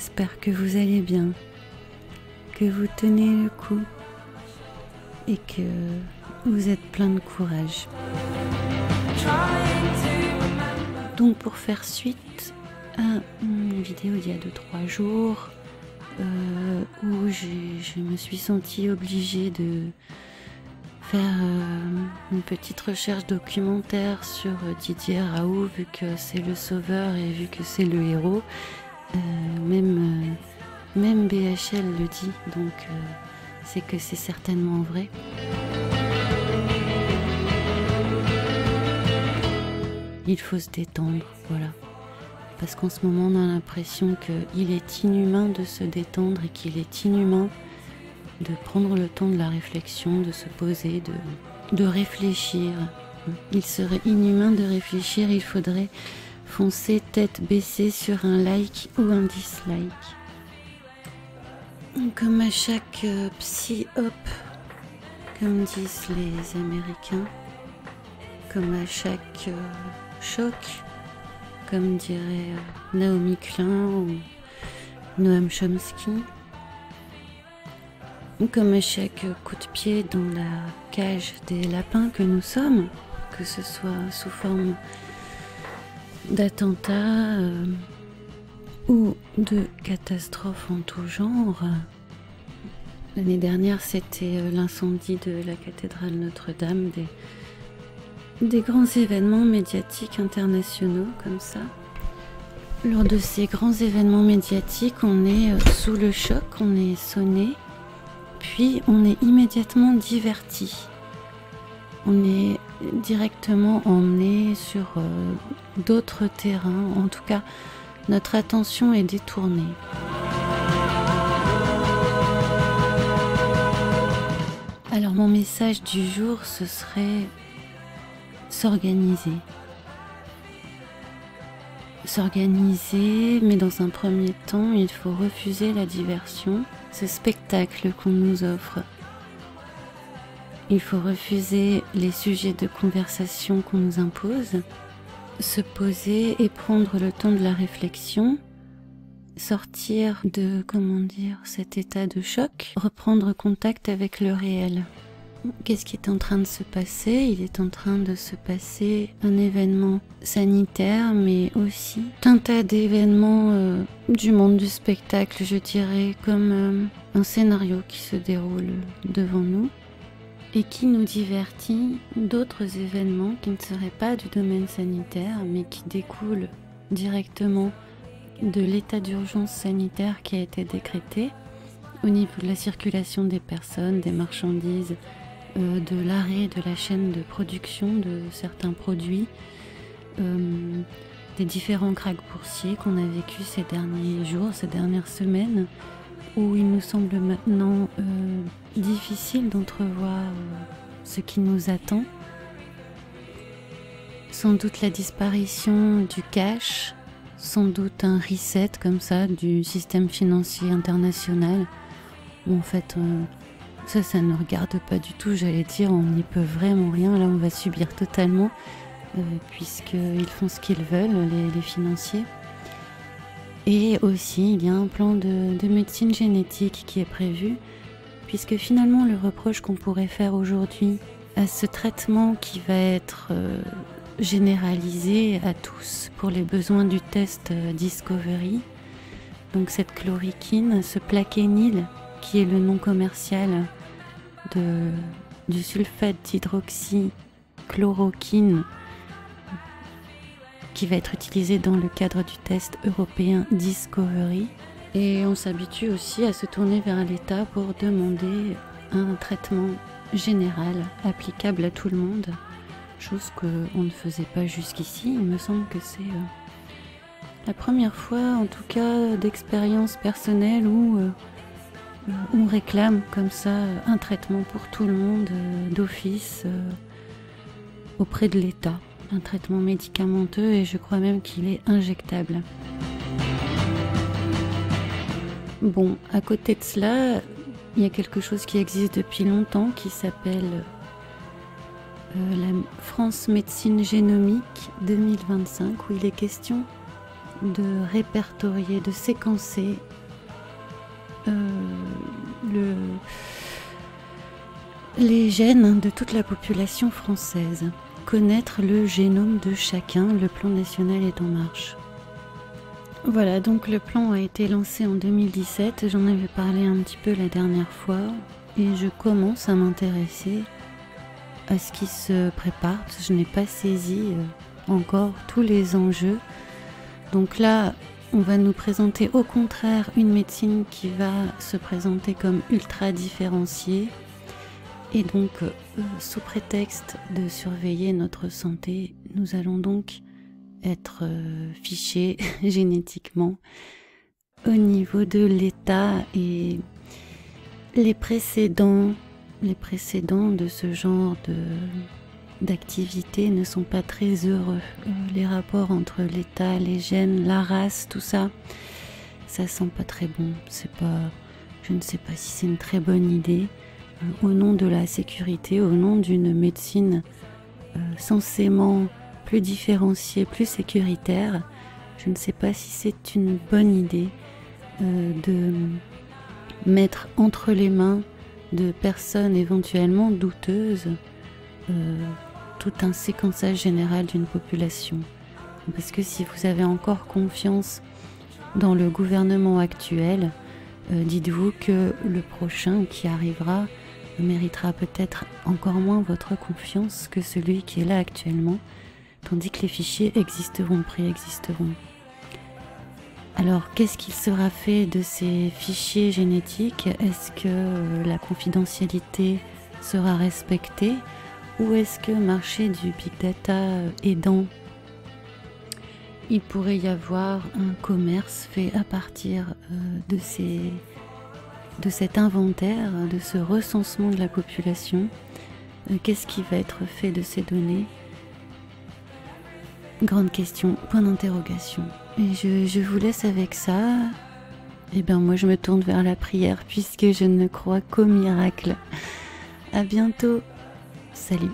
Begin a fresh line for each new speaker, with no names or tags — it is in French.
j'espère que vous allez bien, que vous tenez le coup et que vous êtes plein de courage. Donc pour faire suite à une vidéo d'il y a 2-3 jours où je me suis sentie obligée de faire une petite recherche documentaire sur Didier Raoult, vu que c'est le sauveur et vu que c'est le héros. Même BHL le dit, donc c'est que c'est certainement vrai. Il faut se détendre, voilà. Parce qu'en ce moment, on a l'impression qu'il est inhumain de se détendre et qu'il est inhumain de prendre le temps de la réflexion, de se poser, de réfléchir. Il serait inhumain de réfléchir, il faudrait foncer tête baissée sur un like ou un dislike. Comme à chaque psy-hop, comme disent les Américains, comme à chaque choc, comme dirait Naomi Klein ou Noam Chomsky, comme à chaque coup de pied dans la cage des lapins que nous sommes, que ce soit sous forme d'attentats ou de catastrophes en tout genre. L'année dernière, c'était l'incendie de la cathédrale Notre-Dame, des grands événements médiatiques internationaux comme ça. Lors de ces grands événements médiatiques, on est sous le choc, on est sonné, puis on est immédiatement diverti. On est directement emmené sur d'autres terrains, en tout cas, notre attention est détournée. Alors mon message du jour, ce serait s'organiser. S'organiser, mais dans un premier temps, il faut refuser la diversion, ce spectacle qu'on nous offre. Il faut refuser les sujets de conversation qu'on nous impose, se poser et prendre le temps de la réflexion, sortir de, cet état de choc, reprendre contact avec le réel. Qu'est-ce qui est en train de se passer? Il est en train de se passer un événement sanitaire, mais aussi un tas d'événements du monde du spectacle, je dirais, comme un scénario qui se déroule devant nous et qui nous divertit d'autres événements qui ne seraient pas du domaine sanitaire, mais qui découlent directement de l'état d'urgence sanitaire qui a été décrété au niveau de la circulation des personnes, des marchandises, de l'arrêt de la chaîne de production de certains produits, des différents krachs boursiers qu'on a vécu ces derniers jours, ces dernières semaines, où il nous semble maintenant difficile d'entrevoir ce qui nous attend. Sans doute la disparition du cash, sans doute un reset comme ça du système financier international, où en fait ça ne regarde pas du tout, j'allais dire, on n'y peut vraiment rien, là on va subir totalement, puisqu'ils font ce qu'ils veulent, les financiers. Et aussi il y a un plan de médecine génétique qui est prévu, puisque finalement le reproche qu'on pourrait faire aujourd'hui à ce traitement qui va être généralisé à tous pour les besoins du test Discovery, donc cette chloroquine, ce plaquenil, qui est le nom commercial du sulfate d'hydroxychloroquine, qui va être utilisé dans le cadre du test européen Discovery. Et on s'habitue aussi à se tourner vers l'État pour demander un traitement général applicable à tout le monde, chose qu'on ne faisait pas jusqu'ici. Il me semble que c'est la première fois, en tout cas d'expérience personnelle, où on réclame comme ça un traitement pour tout le monde d'office auprès de l'État. Un traitement médicamenteux, et je crois même qu'il est injectable. Bon, à côté de cela, il y a quelque chose qui existe depuis longtemps qui s'appelle la France Médecine Génomique 2025, où il est question de répertorier, de séquencer les gènes de toute la population française. Connaître le génome de chacun, le plan national est en marche. Voilà, donc le plan a été lancé en 2017, j'en avais parlé un petit peu la dernière fois, et je commence à m'intéresser à ce qui se prépare, parce que je n'ai pas saisi encore tous les enjeux. Donc là, on va nous présenter au contraire une médecine qui va se présenter comme ultra différenciée, et donc sous prétexte de surveiller notre santé, nous allons donc être fichés génétiquement au niveau de l'État, et les précédents de ce genre d'activité ne sont pas très heureux. Les rapports entre l'État, les gènes, la race, tout ça, ça sent pas très bon. Je ne sais pas si c'est une très bonne idée. Au nom de la sécurité, au nom d'une médecine censément plus différenciée, plus sécuritaire, je ne sais pas si c'est une bonne idée de mettre entre les mains de personnes éventuellement douteuses tout un séquençage général d'une population. Parce que si vous avez encore confiance dans le gouvernement actuel, dites-vous que le prochain qui arrivera méritera peut-être encore moins votre confiance que celui qui est là actuellement, tandis que les fichiers préexisteront. Alors, qu'est-ce qu'il sera fait de ces fichiers génétiques? Est-ce que la confidentialité sera respectée, ou est-ce que marché du big data aidant, il pourrait y avoir un commerce fait à partir de cet inventaire, de ce recensement de la population? Qu'est-ce qui va être fait de ces données? Grande question, point d'interrogation. Et je vous laisse avec ça. Et bien moi je me tourne vers la prière puisque je ne crois qu'au miracle. À bientôt. Salut.